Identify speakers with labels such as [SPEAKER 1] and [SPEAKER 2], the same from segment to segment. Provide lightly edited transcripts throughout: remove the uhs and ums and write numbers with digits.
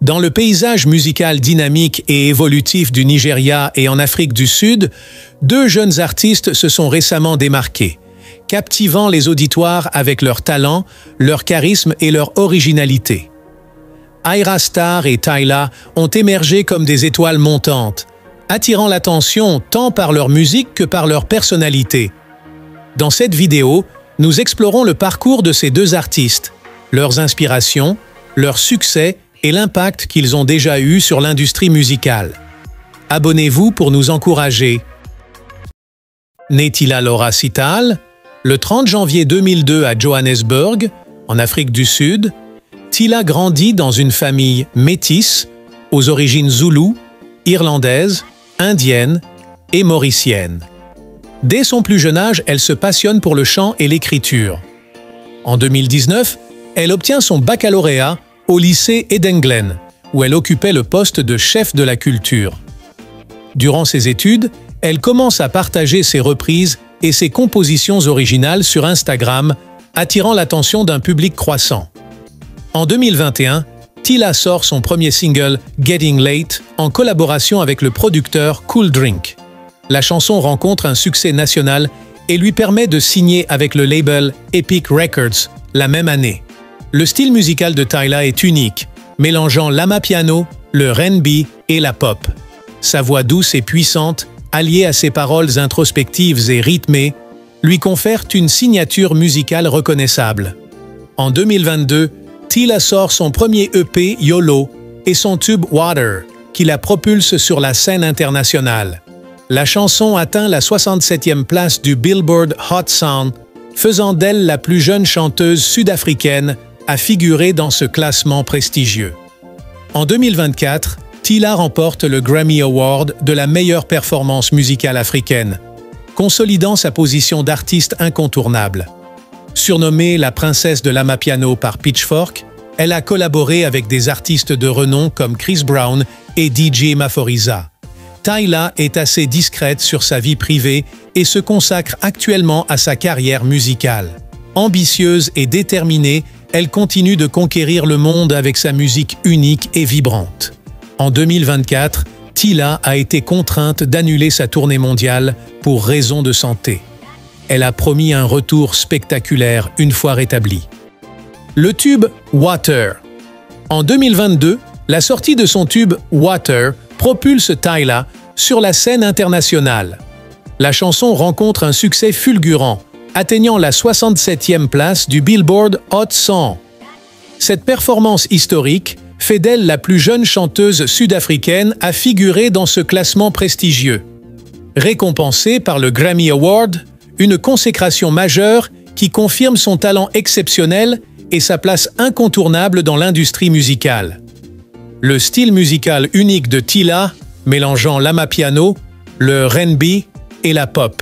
[SPEAKER 1] Dans le paysage musical dynamique et évolutif du Nigeria et en Afrique du Sud, deux jeunes artistes se sont récemment démarqués, captivant les auditoires avec leur talent, leur charisme et leur originalité. Ayra Starr et Tyla ont émergé comme des étoiles montantes, attirant l'attention tant par leur musique que par leur personnalité. Dans cette vidéo, nous explorons le parcours de ces deux artistes, leurs inspirations, leurs succès et l'impact qu'ils ont déjà eu sur l'industrie musicale. Abonnez-vous pour nous encourager. Née Tyla Laura Sital, le 30 janvier 2002 à Johannesburg, en Afrique du Sud, Tyla grandit dans une famille métisse, aux origines zoulou, irlandaises, indiennes et mauriciennes. Dès son plus jeune âge, elle se passionne pour le chant et l'écriture. En 2019, elle obtient son baccalauréat au lycée Eden Glen, où elle occupait le poste de chef de la culture. Durant ses études, elle commence à partager ses reprises et ses compositions originales sur Instagram, attirant l'attention d'un public croissant. En 2021, Tyla sort son premier single « Getting Late » en collaboration avec le producteur Cool Drink. La chanson rencontre un succès national et lui permet de signer avec le label Epic Records la même année. Le style musical de Tyla est unique, mélangeant l'amapiano, le R&B et la pop. Sa voix douce et puissante, alliée à ses paroles introspectives et rythmées, lui confère une signature musicale reconnaissable. En 2022, Tyla sort son premier EP YOLO et son tube Water, qui la propulse sur la scène internationale. La chanson atteint la 67e place du Billboard Hot 100, faisant d'elle la plus jeune chanteuse sud-africaine à figurer dans ce classement prestigieux. En 2024, Tyla remporte le Grammy Award de la meilleure performance musicale africaine, consolidant sa position d'artiste incontournable. Surnommée la princesse de l'amapiano par Pitchfork, elle a collaboré avec des artistes de renom comme Chris Brown et DJ Maphorisa. Tyla est assez discrète sur sa vie privée et se consacre actuellement à sa carrière musicale. Ambitieuse et déterminée, elle continue de conquérir le monde avec sa musique unique et vibrante. En 2024, Tyla a été contrainte d'annuler sa tournée mondiale pour raison de santé. Elle a promis un retour spectaculaire une fois rétablie. Le tube Water. En 2022, la sortie de son tube Water propulse Tyla sur la scène internationale. La chanson rencontre un succès fulgurant, atteignant la 67e place du Billboard Hot 100. Cette performance historique fait d'elle la plus jeune chanteuse sud-africaine à figurer dans ce classement prestigieux. Récompensée par le Grammy Award, une consécration majeure qui confirme son talent exceptionnel et sa place incontournable dans l'industrie musicale. Le style musical unique de Tyla, mélangeant l'amapiano, le R&B et la pop.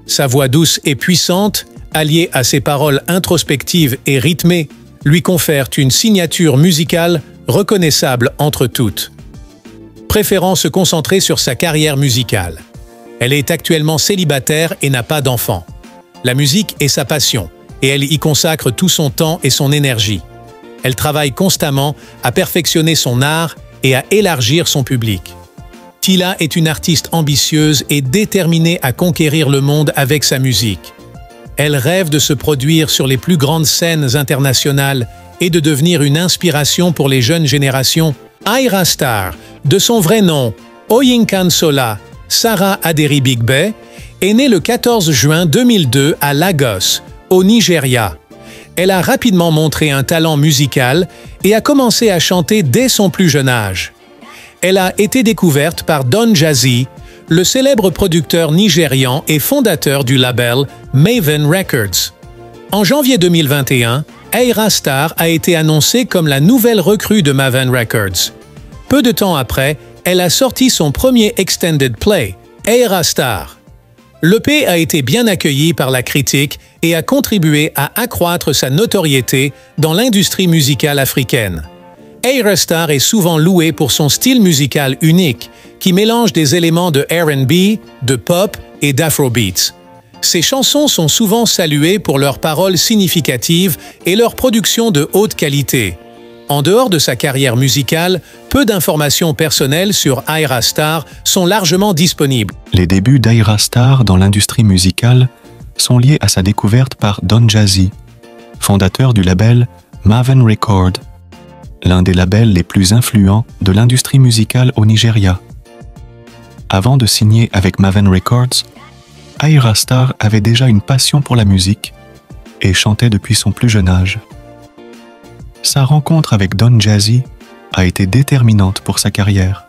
[SPEAKER 1] Sa voix douce et puissante, alliée à ses paroles introspectives et rythmées, lui confère une signature musicale reconnaissable entre toutes. Préférant se concentrer sur sa carrière musicale. Elle est actuellement célibataire et n'a pas d'enfant. La musique est sa passion, et elle y consacre tout son temps et son énergie. Elle travaille constamment à perfectionner son art et à élargir son public. Tyla est une artiste ambitieuse et déterminée à conquérir le monde avec sa musique. Elle rêve de se produire sur les plus grandes scènes internationales et de devenir une inspiration pour les jeunes générations. Ayra Starr, de son vrai nom, Oyinkansola Sarah Adderibigbe, est née le 14 juin 2002 à Lagos, au Nigeria. Elle a rapidement montré un talent musical et a commencé à chanter dès son plus jeune âge. Elle a été découverte par Don Jazzy, le célèbre producteur nigérian et fondateur du label Maven Records. En janvier 2021, Ayra Starr a été annoncée comme la nouvelle recrue de Maven Records. Peu de temps après, elle a sorti son premier extended play, Ayra Starr. L'EP a été bien accueilli par la critique et a contribué à accroître sa notoriété dans l'industrie musicale africaine. Ayra Starr est souvent louée pour son style musical unique, qui mélange des éléments de R&B, de pop et d'afrobeats. Ses chansons sont souvent saluées pour leurs paroles significatives et leur production de haute qualité. En dehors de sa carrière musicale, peu d'informations personnelles sur Ayra Starr sont largement disponibles.
[SPEAKER 2] Les débuts d'Ayra Starr dans l'industrie musicale sont liés à sa découverte par Don Jazzy, fondateur du label Mavin Records, l'un des labels les plus influents de l'industrie musicale au Nigeria. Avant de signer avec Mavin Records, Ayra Starr avait déjà une passion pour la musique et chantait depuis son plus jeune âge. Sa rencontre avec Don Jazzy a été déterminante pour sa carrière.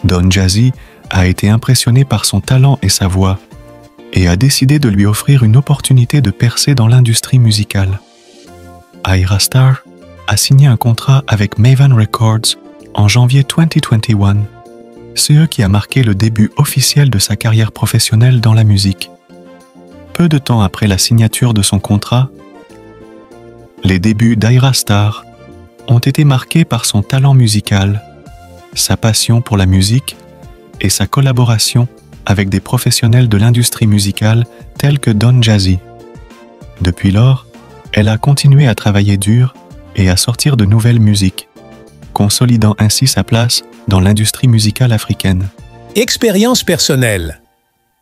[SPEAKER 2] Don Jazzy a été impressionné par son talent et sa voix et a décidé de lui offrir une opportunité de percer dans l'industrie musicale. Ayra Starr a signé un contrat avec Mavin Records en janvier 2021, ce qui a marqué le début officiel de sa carrière professionnelle dans la musique. Peu de temps après la signature de son contrat, les débuts d'Ayra Starr ont été marqués par son talent musical, sa passion pour la musique et sa collaboration avec des professionnels de l'industrie musicale tels que Don Jazzy. Depuis lors, elle a continué à travailler dur et à sortir de nouvelles musiques, consolidant ainsi sa place dans l'industrie musicale africaine.
[SPEAKER 1] Expérience personnelle.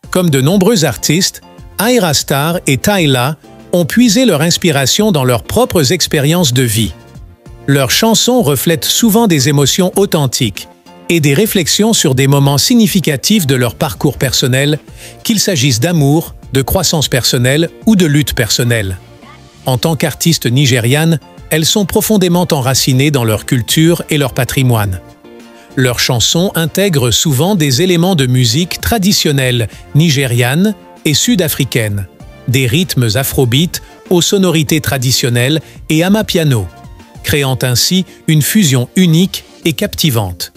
[SPEAKER 1] Comme de nombreux artistes, Ayra Starr et Tyla ont puisé leur inspiration dans leurs propres expériences de vie. Leurs chansons reflètent souvent des émotions authentiques et des réflexions sur des moments significatifs de leur parcours personnel, qu'il s'agisse d'amour, de croissance personnelle ou de lutte personnelle. En tant qu'artistes nigérianes, elles sont profondément enracinées dans leur culture et leur patrimoine. Leurs chansons intègrent souvent des éléments de musique traditionnelle nigériane et sud-africaine, des rythmes afrobeat aux sonorités traditionnelles et amapiano, créant ainsi une fusion unique et captivante.